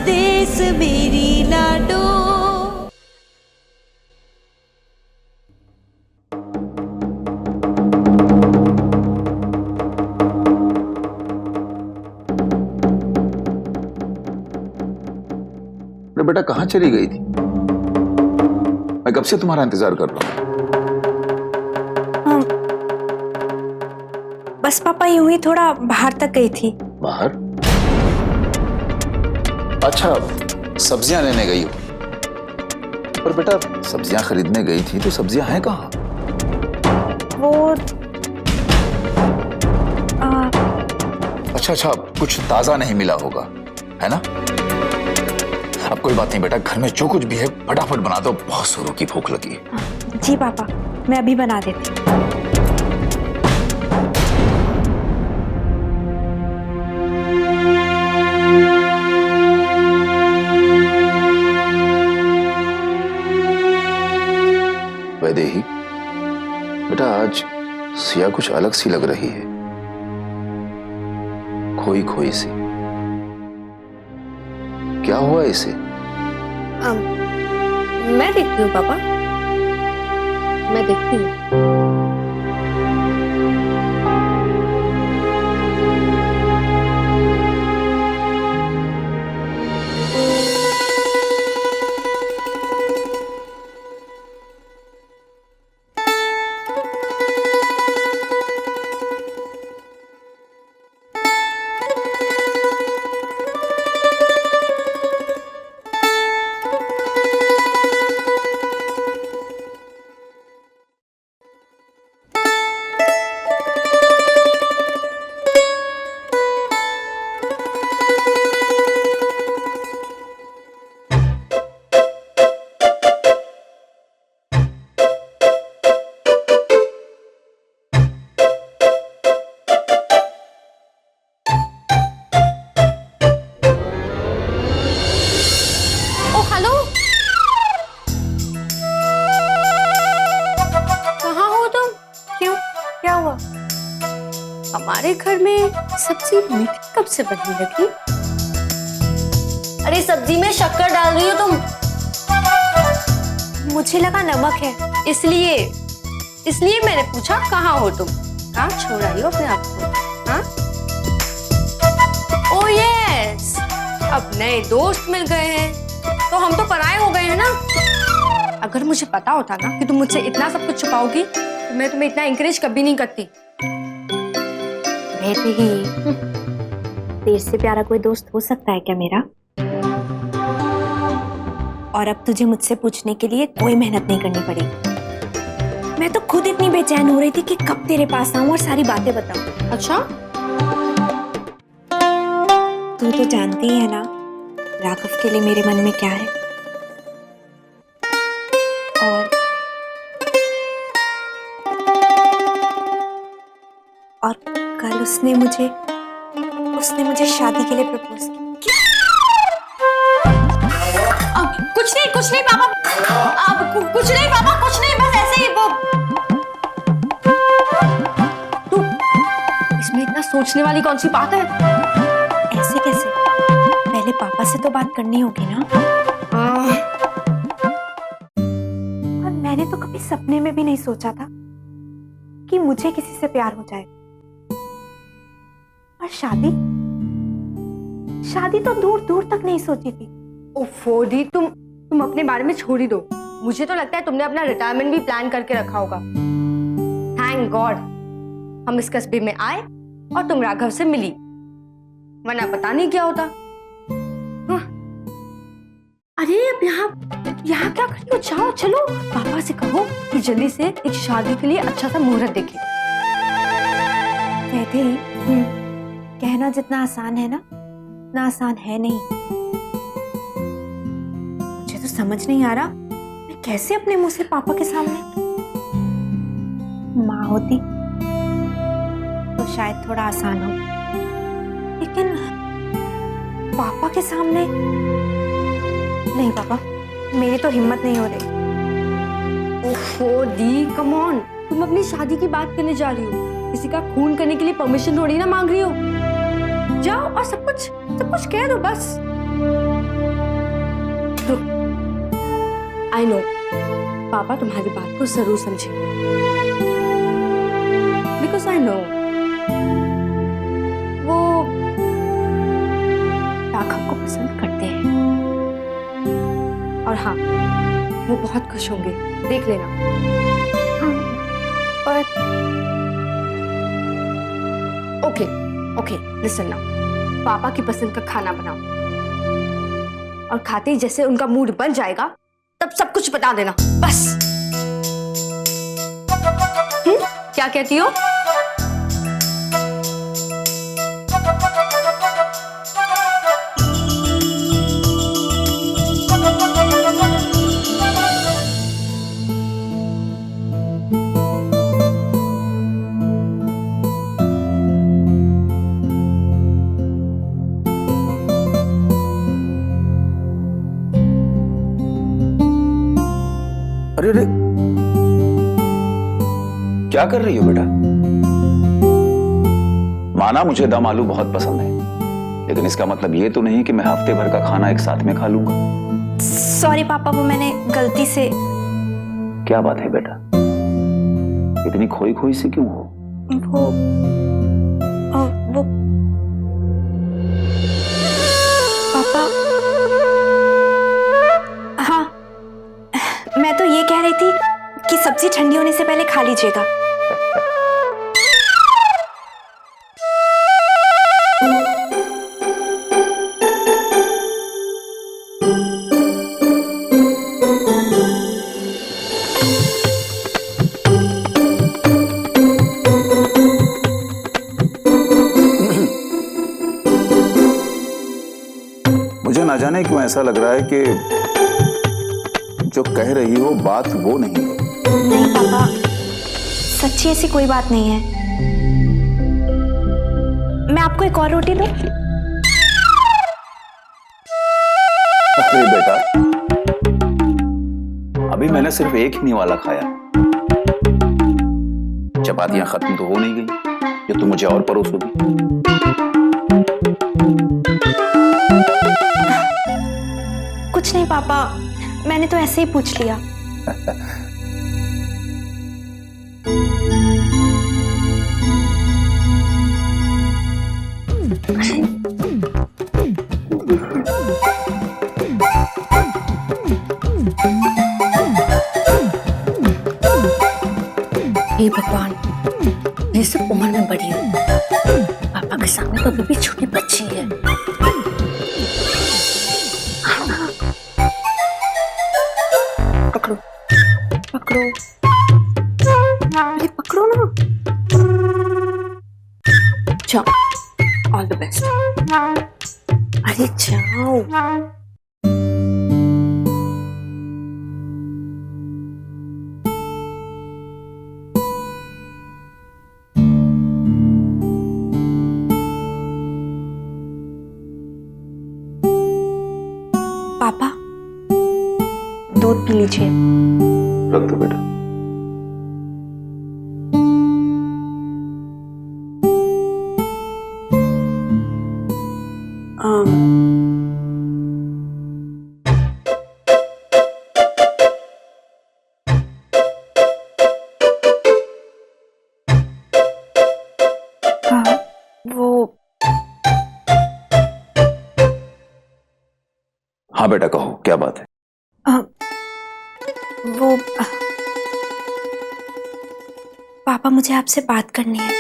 देश मेरी लाडो। अरे बेटा कहाँ चली गई थी? मैं कब से तुम्हारा इंतजार कर रहा हूँ। बस पापा यूं ही थोड़ा बाहर तक गई थी। बाहर? अच्छा, सब्जियां लेने गई हो। पर बेटा सब्जियां खरीदने गई थी तो सब्जियां हैं कहाँ? वो अच्छा, कुछ ताजा नहीं मिला होगा, है ना? अब कोई बात नहीं बेटा, घर में जो कुछ भी है फटाफट बना दो, बहुत जोरों की भूख लगी है। जी पापा, मैं अभी बना देती हूँ। वैदेही, बेटा आज सिया कुछ अलग सी लग रही है, खोई खोई सी। क्या हुआ इसे? मैं देखती हूँ पापा, मैं देखती हूँ। हमारे घर में सब्जी मीठी कब से बनने लगी? अरे सब्जी में शक्कर डाल रही हो तुम? मुझे लगा नमक है, इसलिए मैंने पूछा कहाँ हो तुम? कहाँ छोड़ आई हो अपने आप को? हाँ? ओह यस, अब नए दोस्त मिल गए हैं तो हम तो पराये हो गए हैं ना। अगर मुझे पता होता ना कि तुम मुझसे इतना सब कुछ छुपाओगी तो मैं तुम्हें इतना इंकरेज कभी नहीं करती। देर से प्यारा कोई दोस्त हो सकता है क्या मेरा? और अब तुझे मुझसे पूछने के लिए कोई मेहनत नहीं करनी पड़ेगी। मैं तो खुद इतनी बेचैन हो रही थी कि कब तेरे पास आऊं और सारी बातें बताऊं। अच्छा, तू तो जानती है ना राघव के लिए मेरे मन में क्या है। और कल उसने मुझे शादी के लिए प्रपोज किया। कुछ नहीं पापा, अब कुछ नहीं पापा, कुछ नहीं, बस ऐसे ही वो। तू इसमें इतना सोचने वाली कौन सी बात है? ऐसे कैसे? पहले पापा से तो बात करनी होगी ना। और मैंने तो कभी सपने में भी नहीं सोचा था कि मुझे किसी से प्यार हो जाए। और शादी तो दूर दूर तक नहीं सोची थी। ओफो दी, तुम अपने बारे में छोड़ ही दो। मुझे तो लगता है तुमने अपना रिटायरमेंट भी प्लान करके रखा होगा। थैंक गॉड हम इस कस्बे में आए और तुम राघव से मिली, वरना पता नहीं क्या होता। हाँ। अरे अब यहाँ क्या कर रही हो? जाओ चलो पापा से कहो कि जल्दी से एक शादी के लिए अच्छा सा मुहूर्त देखे। कहना जितना आसान है ना, उतना आसान है नहीं। मुझे तो समझ नहीं आ रहा मैं कैसे अपने मुंह से पापा के सामने। माँ होती तो शायद थोड़ा आसान हो, लेकिन पापा के सामने नहीं। पापा मेरी तो हिम्मत नहीं हो रही। ओफो दी, कम ऑन, तुम अपनी शादी की बात करने जा रही हो, किसी का खून करने के लिए परमिशन थोड़ी ना मांग रही हो। जाओ और सब कुछ कह दो बस। आई नो पापा तुम्हारी बात को जरूर समझेंगे, बिकॉज आई नो वो राघव को पसंद करते हैं। और हाँ, वो बहुत खुश होंगे, देख लेना। पर ओके ओके, लिसन नाउ, पापा की पसंद का खाना बनाओ और खाते ही जैसे उनका मूड बन जाएगा तब सब कुछ बता देना, बस। क्या कहती हो? अरे अरे, क्या कर रही हो बेटा? माना मुझे दम आलू बहुत पसंद है, लेकिन इसका मतलब ये तो नहीं कि मैं हफ्ते भर का खाना एक साथ में खा लूंगा। सॉरी पापा, वो मैंने गलती से। क्या बात है बेटा, इतनी खोई खोई से क्यों हो? वो पापा, हाँ, मैं तो ये कह रही थी कि सब्जी ठंडी होने से पहले खा लीजिएगा। मुझे ना जाने क्यों ऐसा लग रहा है कि जो कह रही हो बात वो नहीं है। नहीं पापा, सच्ची ऐसी कोई बात नहीं है। मैं आपको एक और रोटी दूं? अरे बेटा, अभी मैंने सिर्फ एक ही निवाला खाया, चपातियां खत्म तो हो नहीं गई जो तुम मुझे और परोसोगी। कुछ नहीं पापा, मैंने तो ऐसे ही पूछ लिया। हे भगवान, ये सब उम्र में बड़ी है, पापा के सामने तो अभी भी छोटी बच्ची है। पकड़ो पकड़ो, अरे पकड़ो ना। जाओ, ऑल द बेस्ट। अरे जाओ। पापा, दूध पी लीजिए। रख दो बेटा। वो हाँ बेटा, कहो क्या बात है? वो पापा, मुझे आपसे बात करनी है।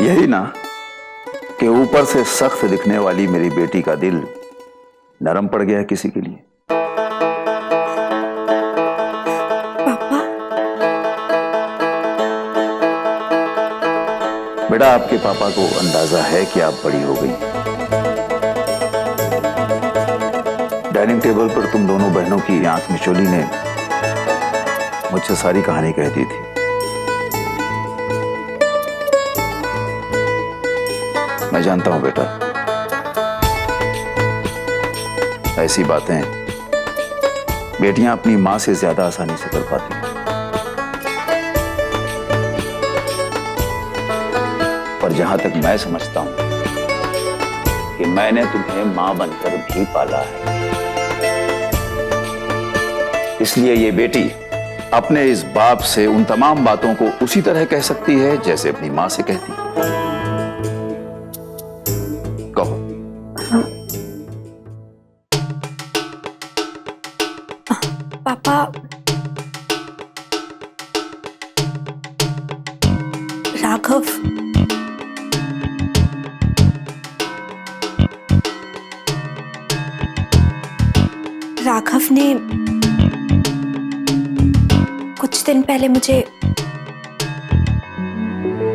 यही ना कि ऊपर से सख्त दिखने वाली मेरी बेटी का दिल नरम पड़ गया है किसी के लिए। पापा, बेटा, आपके पापा को अंदाजा है कि आप बड़ी हो गई। डाइनिंग टेबल पर तुम दोनों बहनों की आंख मिचोली ने मुझसे सारी कहानी कह दी थी। मैं जानता हूं बेटा, ऐसी बातें बेटियां अपनी मां से ज्यादा आसानी से कर पाती हैं। पर जहां तक मैं समझता हूं, कि मैंने तुम्हें मां बनकर भी पाला है, इसलिए ये बेटी अपने इस बाप से उन तमाम बातों को उसी तरह कह सकती है जैसे अपनी मां से कहती। कहो। पापा, राघव राघव ने कुछ दिन पहले मुझे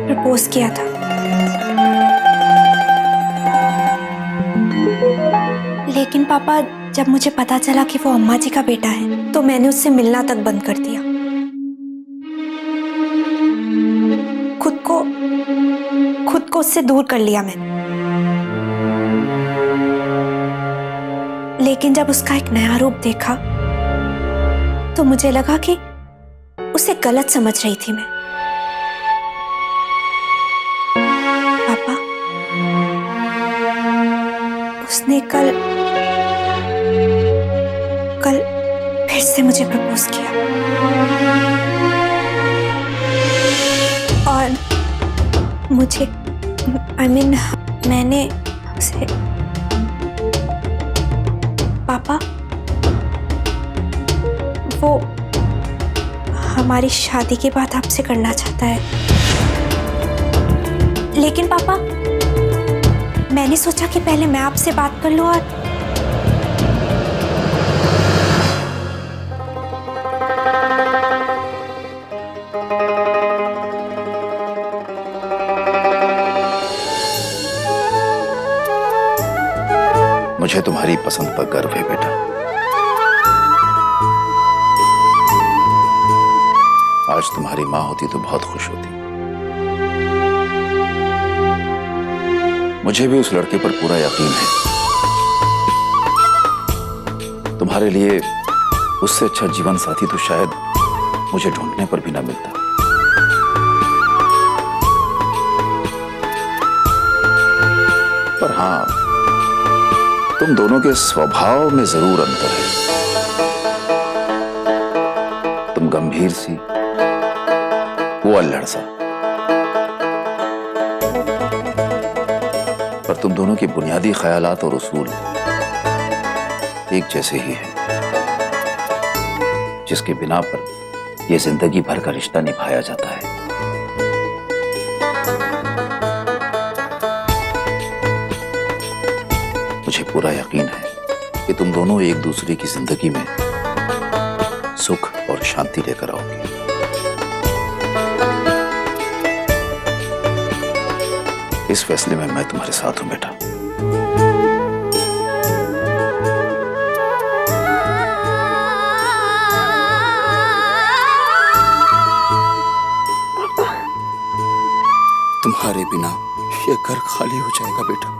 प्रपोज किया था, लेकिन पापा जब मुझे पता चला कि वो अम्मा जी का बेटा है तो मैंने उससे मिलना तक बंद कर दिया। खुद को उससे दूर कर लिया मैंने। लेकिन जब उसका एक नया रूप देखा तो मुझे लगा कि उसे गलत समझ रही थी मैं। पापा, उसने कल फिर से मुझे प्रपोज किया और मुझे मैंने उसे पापा, वो हमारी शादी की बात आपसे करना चाहता है। लेकिन पापा, मैंने सोचा कि पहले मैं आपसे बात कर लूं और मुझे तुम्हारी पसंद पर गर्व है बेटा। आज तुम्हारी मां होती तो बहुत खुश होती। मुझे भी उस लड़के पर पूरा यकीन है। तुम्हारे लिए उससे अच्छा जीवन साथी तो शायद मुझे ढूंढने पर भी ना मिलता। पर हां, तुम दोनों के स्वभाव में जरूर अंतर है। तुम गंभीर सी, वो अल्हड़ सा। पर तुम दोनों के बुनियादी ख्यालात और उसूल एक जैसे ही हैं, जिसके बिना पर यह जिंदगी भर का रिश्ता निभाया जाता है। मुझे पूरा यकीन है कि तुम दोनों एक दूसरे की जिंदगी में सुख और शांति लेकर आओगे। इस फैसले में मैं तुम्हारे साथ हूं बेटा। तुम्हारे बिना ये घर खाली हो जाएगा बेटा।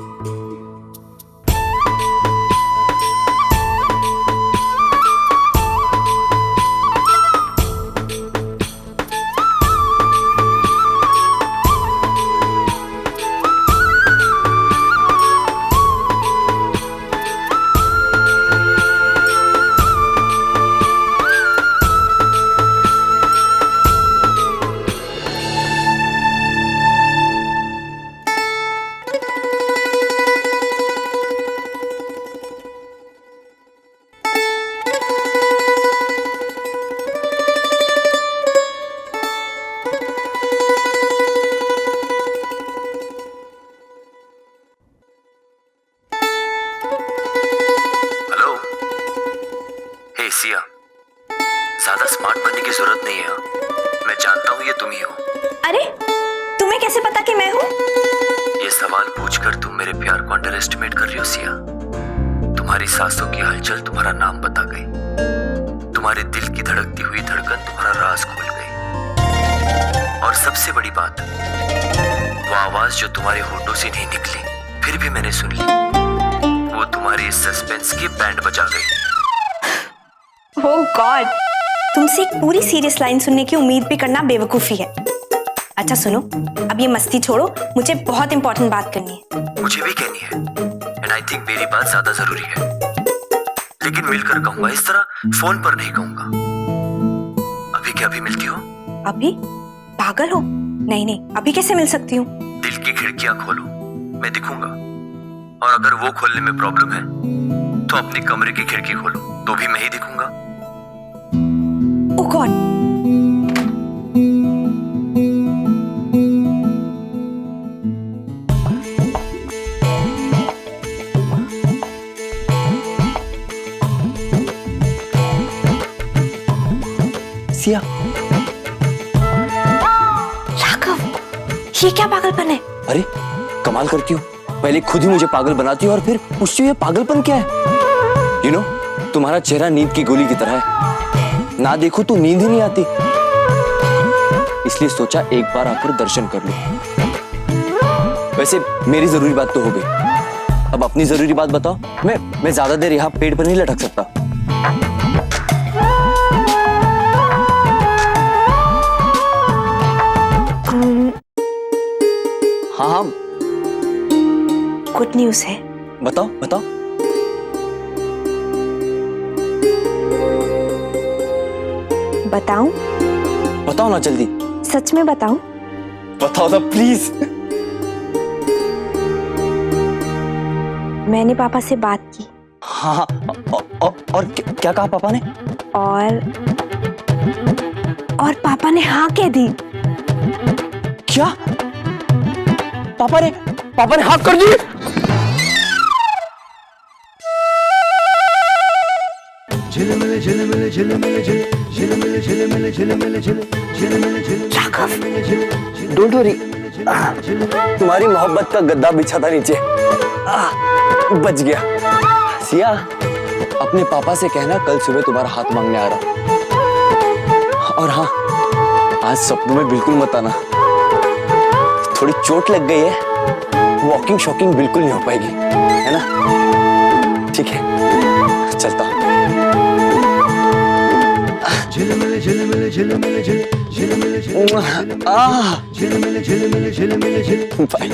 सिया, ज्यादा स्मार्ट बनने की जरूरत नहीं है। मैं जानता हूँ ये तुम ही हो। अरे, तुम्हें कैसे पता कि मैं हूँ? ये सवाल पूछकर तुम मेरे प्यार को अंडर एस्टिमेट कर रही हो सिया। तुम्हारी सांसों की हलचल तुम्हारा नाम बता गई। तुम्हारे दिल की धड़कती हुई धड़कन तुम्हारा राज खोल गई। और सबसे बड़ी बात, वो आवाज जो तुम्हारे होठों से नहीं निकली फिर भी मैंने सुन ली, वो तुम्हारी सस्पेंस की बैंड बजा गई। ओह गॉड, तुमसे एक पूरी सीरियस लाइन सुनने की उम्मीद भी करना बेवकूफी है। अच्छा सुनो, अब ये मस्ती छोड़ो, मुझे बहुत इंपॉर्टेंट बात करनी है। मुझे भी कहनी है। आई थिंक मेरी बात ज्यादा जरूरी है, लेकिन मिलकर कहूंगा, इस तरह फोन पर नहीं कहूंगा। अभी क्या अभी मिलती हो? अभी? पागल हो? नहीं नहीं, अभी कैसे मिल सकती हूँ? दिल की खिड़कियां खोलो, मैं दिखूंगा। और अगर वो खोलने में प्रॉब्लम है तो अपने कमरे की खिड़की खोलो, तो भी मैं ही दिखूंगा। ओह गॉड। सिया, राघव, ये क्या पागलपन है? अरे कमाल करती हो, पहले खुद ही मुझे पागल बनाती हो और फिर पूछती हो ये पागलपन क्या है? यू नो, तुम्हारा चेहरा नींद की गोली की तरह है, ना देखो तो नींद ही नहीं आती, इसलिए सोचा एक बार आकर दर्शन कर लो। वैसे मेरी जरूरी बात तो हो गई, अब अपनी जरूरी बात बताओ। मैं ज्यादा देर यहाँ पेड़ पर नहीं लटक सकता। हाँ हाँ, गुड न्यूज है। बताओ बताओ। बताऊं? बताओ ना जल्दी। सच में बताऊं? बताओ ना प्लीज। मैंने पापा से बात की। हाँ हाँ, और क्या कहा पापा ने? और पापा ने हाँ कह दी। क्या? पापा ने हाँ कर दी? डोंट वरी, तुम्हारी मोहब्बत का गद्दा बिछा था नीचे, बच गया। सिया, अपने पापा से कहना कल सुबह तुम्हारा हाथ मांगने आ रहा। और हाँ, आज सपनों में बिल्कुल मत आना, थोड़ी चोट लग गई है, वॉकिंग शॉकिंग बिल्कुल नहीं हो पाएगी, है ना? ठीक है, चलता हूँ। बाय।